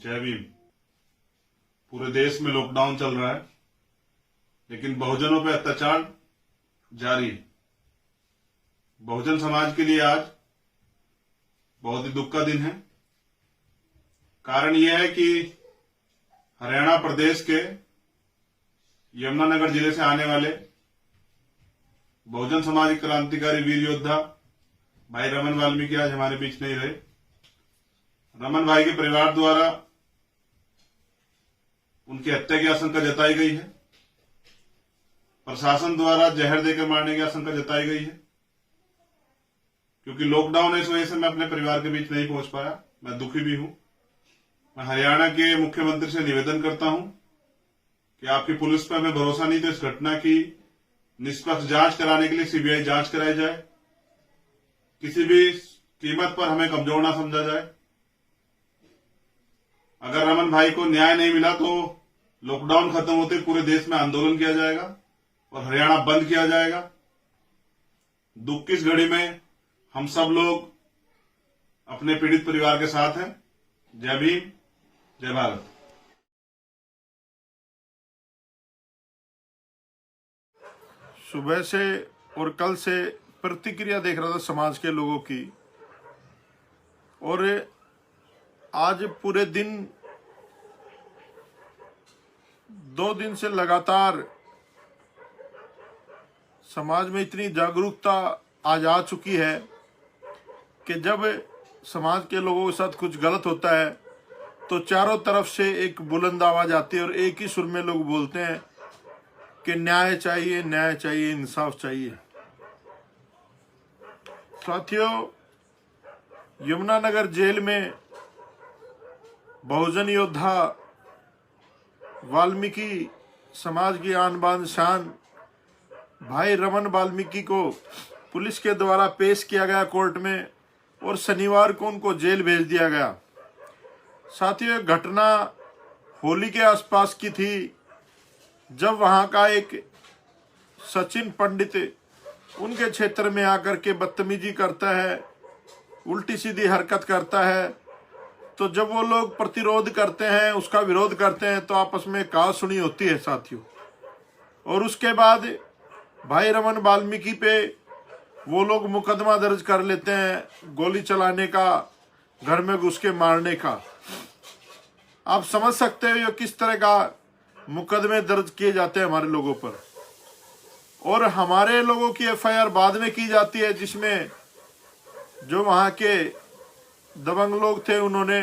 जय भीम। पूरे देश में लॉकडाउन चल रहा है, लेकिन बहुजनों पे अत्याचार जारी है। बहुजन समाज के लिए आज बहुत ही दुख का दिन है। कारण यह है कि हरियाणा प्रदेश के यमुनानगर जिले से आने वाले बहुजन समाज क्रांतिकारी वीर योद्धा भाई रमन वाल्मीकि आज हमारे बीच नहीं रहे। रमन भाई के परिवार द्वारा उनकी हत्या की आशंका जताई गई है। प्रशासन द्वारा जहर देकर मारने की आशंका जताई गई है। क्योंकि लॉकडाउन है, इस वजह से मैं अपने परिवार के बीच नहीं पहुंच पाया। मैं दुखी भी हूं। मैं हरियाणा के मुख्यमंत्री से निवेदन करता हूं कि आपकी पुलिस पर हमें भरोसा नहीं, तो इस घटना की निष्पक्ष जांच कराने के लिए सीबीआई जांच कराई जाए। किसी भी कीमत पर हमें कमजोर ना समझा जाए। अगर रमन भाई को न्याय नहीं मिला तो लॉकडाउन खत्म होते पूरे देश में आंदोलन किया जाएगा और हरियाणा बंद किया जाएगा। दुख की इस घड़ी में हम सब लोग अपने पीड़ित परिवार के साथ हैं। जय भीम, जय भारत। सुबह से और कल से प्रतिक्रिया देख रहा था समाज के लोगों की, और आज पूरे दिन 2 दिन से लगातार समाज में इतनी जागरूकता आज आ चुकी है कि जब समाज के लोगों के साथ कुछ गलत होता है तो चारों तरफ से एक बुलंद आवाज आती है और एक ही सुर में लोग बोलते हैं कि न्याय चाहिए, न्याय चाहिए, इंसाफ चाहिए। साथियों, यमुनानगर जेल में बहुजन योद्धा वाल्मीकि समाज की आन बान शान भाई रमन वाल्मीकि को पुलिस के द्वारा पेश किया गया कोर्ट में, और शनिवार को उनको जेल भेज दिया गया। साथियों, घटना होली के आसपास की थी, जब वहां का एक सचिन पंडित उनके क्षेत्र में आकर के बदतमीजी करता है, उल्टी सीधी हरकत करता है, तो जब वो लोग प्रतिरोध करते हैं, उसका विरोध करते हैं, तो आपस में कहा सुनी होती है साथियों। और उसके बाद भाई रमन वाल्मीकि पे वो लोग मुकदमा दर्ज कर लेते हैं, गोली चलाने का, घर में घुस के मारने का। आप समझ सकते हो ये किस तरह का मुकदमे दर्ज किए जाते हैं हमारे लोगों पर। और हमारे लोगों की एफआईआर बाद में की जाती है, जिसमें जो वहाँ के दबंग लोग थे उन्होंने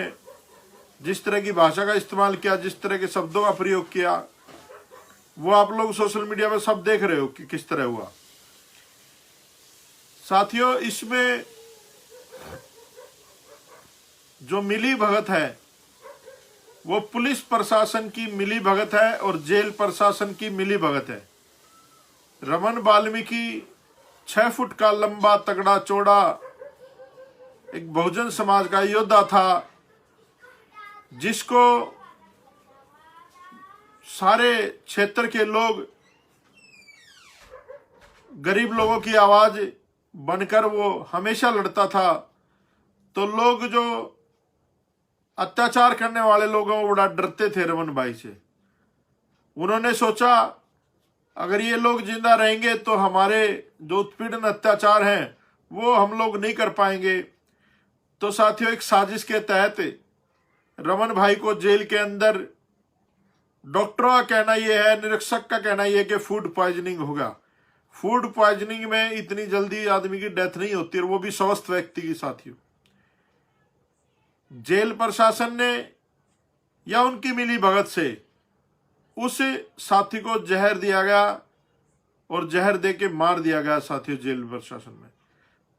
जिस तरह की भाषा का इस्तेमाल किया, जिस तरह के शब्दों का प्रयोग किया, वो आप लोग सोशल मीडिया पे सब देख रहे हो कि किस तरह हुआ। साथियों, इसमें जो मिली भगत है वो पुलिस प्रशासन की मिली भगत है और जेल प्रशासन की मिली भगत है। रमन वाल्मीकि 6 फुट का लंबा, तगड़ा, चौड़ा एक बहुजन समाज का योद्धा था, जिसको सारे क्षेत्र के लोग गरीब लोगों की आवाज बनकर वो हमेशा लड़ता था। तो लोग जो अत्याचार करने वाले लोगों को बड़ा डरते थे रमन भाई से। उन्होंने सोचा अगर ये लोग जिंदा रहेंगे तो हमारे जो उत्पीड़न अत्याचार हैं वो हम लोग नहीं कर पाएंगे। तो साथियों, एक साजिश के तहत रमन भाई को जेल के अंदर, डॉक्टरों का कहना यह है, निरीक्षक का कहना यह है कि फूड पॉइजनिंग होगा। फूड पॉइजनिंग में इतनी जल्दी आदमी की डेथ नहीं होती, और वो भी स्वस्थ व्यक्ति की। साथियों, जेल प्रशासन ने या उनकी मिली भगत से उस साथी को जहर दिया गया और जहर देके मार दिया गया। साथियों, जेल प्रशासन में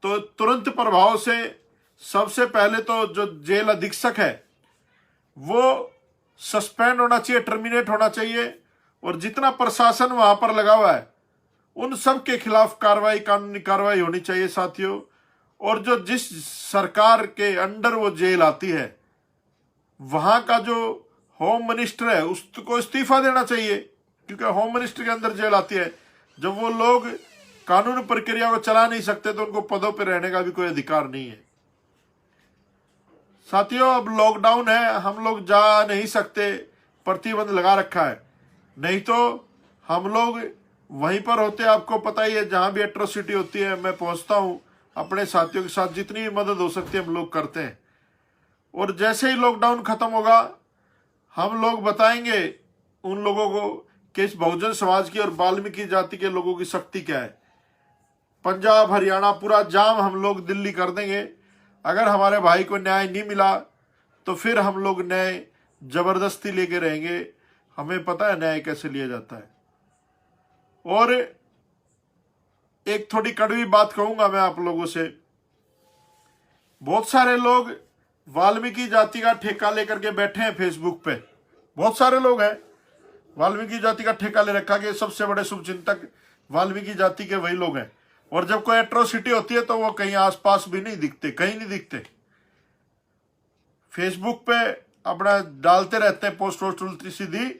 तो तुरंत प्रभाव से सबसे पहले तो जो जेल अधीक्षक है वो सस्पेंड होना चाहिए, टर्मिनेट होना चाहिए, और जितना प्रशासन वहां पर लगा हुआ है उन सब के खिलाफ कार्रवाई, कानूनी कार्रवाई होनी चाहिए। साथियों, और जो जिस सरकार के अंडर वो जेल आती है वहां का जो होम मिनिस्टर है उसको इस्तीफा देना चाहिए, क्योंकि होम मिनिस्टर के अंदर जेल आती है। जब वो लोग कानून प्रक्रिया को चला नहीं सकते तो उनको पदों पर रहने का भी कोई अधिकार नहीं है। साथियों, अब लॉकडाउन है, हम लोग जा नहीं सकते, प्रतिबंध लगा रखा है। नहीं तो हम लोग वहीं पर होते, आपको पता ही है, जहां भी एट्रोसिटी होती है मैं पहुंचता हूं, अपने साथियों के साथ जितनी भी मदद हो सकती है हम लोग करते हैं। और जैसे ही लॉकडाउन खत्म होगा, हम लोग बताएंगे उन लोगों को कि इस बहुजन समाज की और वाल्मीकि जाति के लोगों की शक्ति क्या है। पंजाब, हरियाणा पूरा जाम हम लोग दिल्ली कर देंगे। अगर हमारे भाई को न्याय नहीं मिला तो फिर हम लोग न्याय जबरदस्ती लेके रहेंगे। हमें पता है न्याय कैसे लिया जाता है। और एक थोड़ी कड़वी बात कहूंगा मैं आप लोगों से। बहुत सारे लोग वाल्मीकि जाति का ठेका लेकर के बैठे हैं फेसबुक पे। बहुत सारे लोग हैं, वाल्मीकि जाति का ठेका ले रखा कि सबसे बड़े शुभचिंतक वाल्मीकि जाति के वही लोग हैं। और जब कोई एट्रोसिटी होती है तो वो कहीं आसपास भी नहीं दिखते, कहीं नहीं दिखते। फेसबुक पे अपना डालते रहते हैं पोस्ट वोस्ट उल्टी सीधी,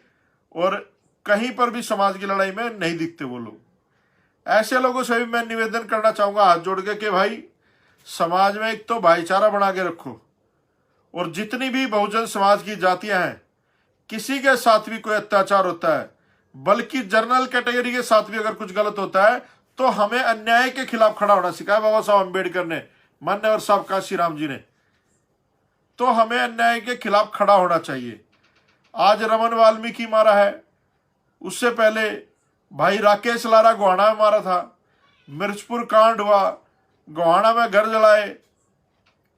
और कहीं पर भी समाज की लड़ाई में नहीं दिखते वो लोग। ऐसे लोगों से भी मैं निवेदन करना चाहूंगा हाथ जोड़ के कि भाई, समाज में एक तो भाईचारा बना के रखो, और जितनी भी बहुजन समाज की जातियां हैं, किसी के साथ भी कोई अत्याचार होता है, बल्कि जनरल कैटेगरी के साथ भी अगर कुछ गलत होता है, तो हमें अन्याय के खिलाफ खड़ा होना सिखाया बाबा साहब अम्बेडकर ने, मान्यवर साहब काशीराम जी ने। तो हमें अन्याय के खिलाफ खड़ा होना चाहिए। आज रमन वाल्मीकि मारा है, उससे पहले भाई राकेश लारा गोहाना में मारा था, मिर्चपुर कांड हुआ, गोहाना में घर जलाए।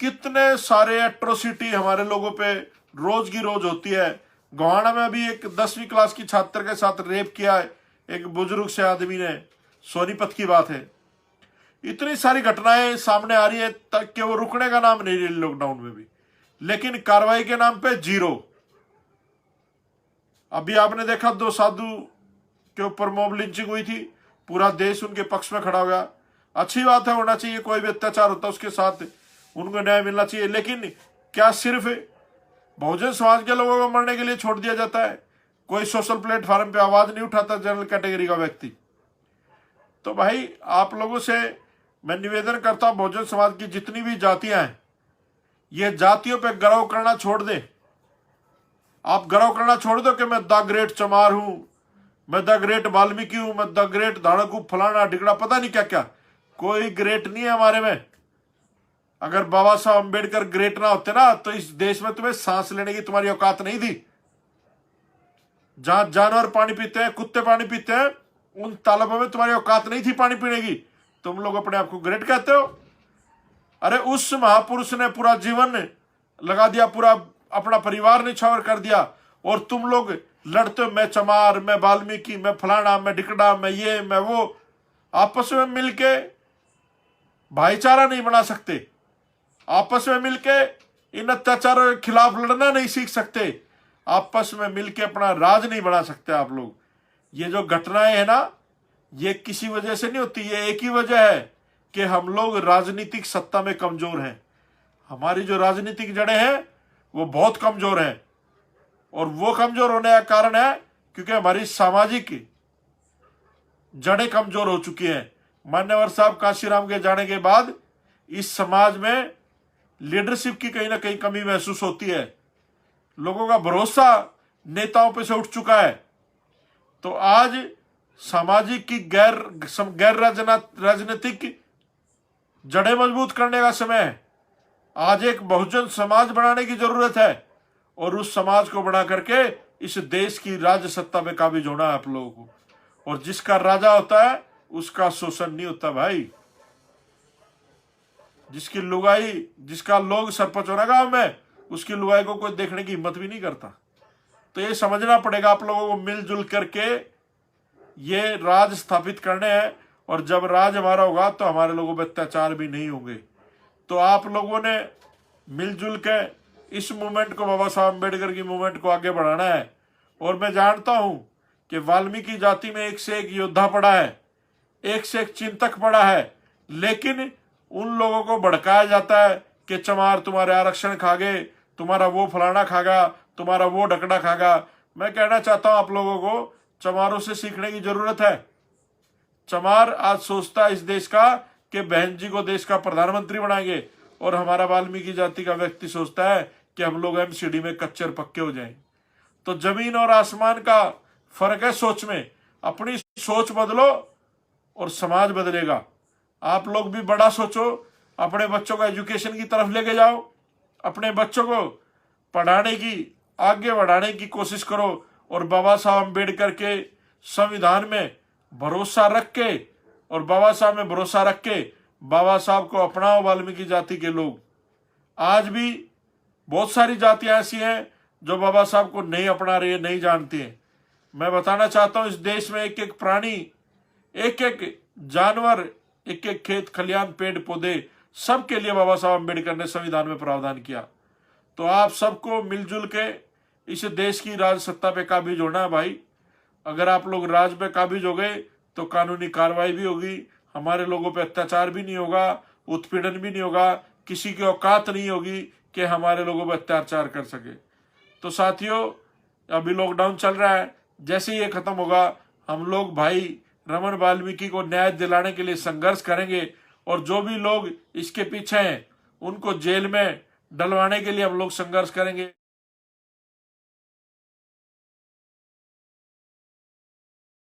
कितने सारे एट्रोसिटी हमारे लोगों पे रोज की रोज होती है। गोहाना में अभी एक 10वीं क्लास की छात्र के साथ रेप किया है एक बुजुर्ग से आदमी ने, सोनीपत की बात है। इतनी सारी घटनाएं सामने आ रही है तक कि वो रुकने का नाम नहीं ले रही लॉकडाउन में भी, लेकिन कार्रवाई के नाम पे जीरो। अभी आपने देखा 2 साधु के ऊपर मॉब लिंचिंग हुई थी, पूरा देश उनके पक्ष में खड़ा हो गया। अच्छी बात है, होना चाहिए, कोई भी अत्याचार होता है उसके साथ उनको न्याय मिलना चाहिए। लेकिन क्या सिर्फ बहुजन समाज के लोगों को मरने के लिए छोड़ दिया जाता है? कोई सोशल प्लेटफॉर्म पे आवाज नहीं उठाता जनरल कैटेगरी का व्यक्ति? तो भाई आप लोगों से मैं निवेदन करता हूं, बहुजन समाज की जितनी भी जातियां हैं, ये जातियों पे गर्व करना छोड़ दे। आप गर्व करना छोड़ दो कि मैं द ग्रेट चमार हूं, मैं द ग्रेट वाल्मीकि हूं, मैं द ग्रेट धाड़क हूं, फलाना ढिकड़ा, पता नहीं क्या क्या। कोई ग्रेट नहीं है हमारे में। अगर बाबा साहब अम्बेडकर ग्रेट ना होते ना, तो इस देश में तुम्हें सांस लेने की तुम्हारी औकात नहीं थी। जहां जानवर पानी पीते हैं, कुत्ते पानी पीते हैं, उन तालाबों में तुम्हारी औकात नहीं थी पानी पीने की। तुम लोग अपने आप को ग्रेट कहते हो। अरे उस महापुरुष ने पूरा जीवन लगा दिया, पूरा अपना परिवार निछावर कर दिया, और तुम लोग लड़ते हो, मैं चमार, मैं वाल्मीकि, मैं फलाना, मैं ढिकड़ा, मैं ये, मैं वो। आपस में मिलके भाईचारा नहीं बना सकते, आपस में मिलके इन अत्याचारों के खिलाफ लड़ना नहीं सीख सकते, आपस में मिलके अपना राज नहीं बना सकते आप लोग। ये जो घटनाएं है ना, ये किसी वजह से नहीं होती, ये एक ही वजह है कि हम लोग राजनीतिक सत्ता में कमजोर हैं। हमारी जो राजनीतिक जड़ें हैं वो बहुत कमजोर हैं, और वो कमजोर होने का कारण है क्योंकि हमारी सामाजिक जड़ें कमजोर हो चुकी हैं। मान्यवर साहब काशीराम के जाने के बाद इस समाज में लीडरशिप की कहीं ना कहीं कमी महसूस होती है। लोगों का भरोसा नेताओं पे से उठ चुका है। तो आज सामाजिक की गैर राजनीतिक जड़ें मजबूत करने का समय है। आज एक बहुजन समाज बनाने की जरूरत है, और उस समाज को बना करके इस देश की राज्य सत्ता में काबिज होना है आप लोगों को। और जिसका राजा होता है उसका शोषण नहीं होता भाई। जिसकी लुगाई, जिसका लोग सरपंच होना गांव में, उसकी लुगाई को कोई देखने की हिम्मत भी नहीं करता। तो ये समझना पड़ेगा आप लोगों को, मिलजुल करके ये राज स्थापित करने हैं। और जब राज हमारा होगा तो हमारे लोगों पर अत्याचार भी नहीं होंगे। तो आप लोगों ने मिलजुल के इस मूवमेंट को, बाबा साहब अम्बेडकर की मूवमेंट को आगे बढ़ाना है। और मैं जानता हूं कि वाल्मीकि जाति में एक से एक योद्धा पड़ा है, एक से एक चिंतक पड़ा है, लेकिन उन लोगों को भड़काया जाता है कि चमार तुम्हारे आरक्षण खा गए, तुम्हारा वो फलाना खागा, तुम्हारा वो ढकड़ा खागा। मैं कहना चाहता हूं आप लोगों को, चमारों से सीखने की जरूरत है। चमार आज सोचता है इस देश का कि बहन जी को देश का प्रधानमंत्री बनाएंगे, और हमारा वाल्मीकि जाति का व्यक्ति सोचता है कि हम लोग एमसीडी में कच्चे और पक्के हो जाएं। तो जमीन और आसमान का फर्क है सोच में। अपनी सोच बदलो और समाज बदलेगा। आप लोग भी बड़ा सोचो, अपने बच्चों को एजुकेशन की तरफ लेके जाओ, अपने बच्चों को पढ़ाने की, आगे बढ़ाने की कोशिश करो और बाबा साहब अम्बेडकर के संविधान में भरोसा रख के और बाबा साहब में भरोसा रख के बाबा साहब को अपनाओ। वाल्मीकि जाति के लोग, आज भी बहुत सारी जातियां ऐसी हैं जो बाबा साहब को नहीं अपना रही है, नहीं जानती हैं। मैं बताना चाहता हूं, इस देश में एक एक प्राणी, एक एक जानवर, एक एक खेत खलियान, पेड़ पौधे, सबके लिए बाबा साहब अम्बेडकर ने संविधान में प्रावधान किया। तो आप सबको मिलजुल के इस देश की राज सत्ता पे काबिज होना है भाई। अगर आप लोग राज पे काबिज हो गए तो कानूनी कार्रवाई भी होगी, हमारे लोगों पे अत्याचार भी नहीं होगा, उत्पीड़न भी नहीं होगा, किसी की औकात नहीं होगी कि हमारे लोगों पे अत्याचार कर सके। तो साथियों, अभी लॉकडाउन चल रहा है, जैसे ही ये खत्म होगा हम लोग भाई रमन वाल्मीकि को न्याय दिलाने के लिए संघर्ष करेंगे और जो भी लोग इसके पीछे हैं उनको जेल में डलवाने के लिए हम लोग संघर्ष करेंगे।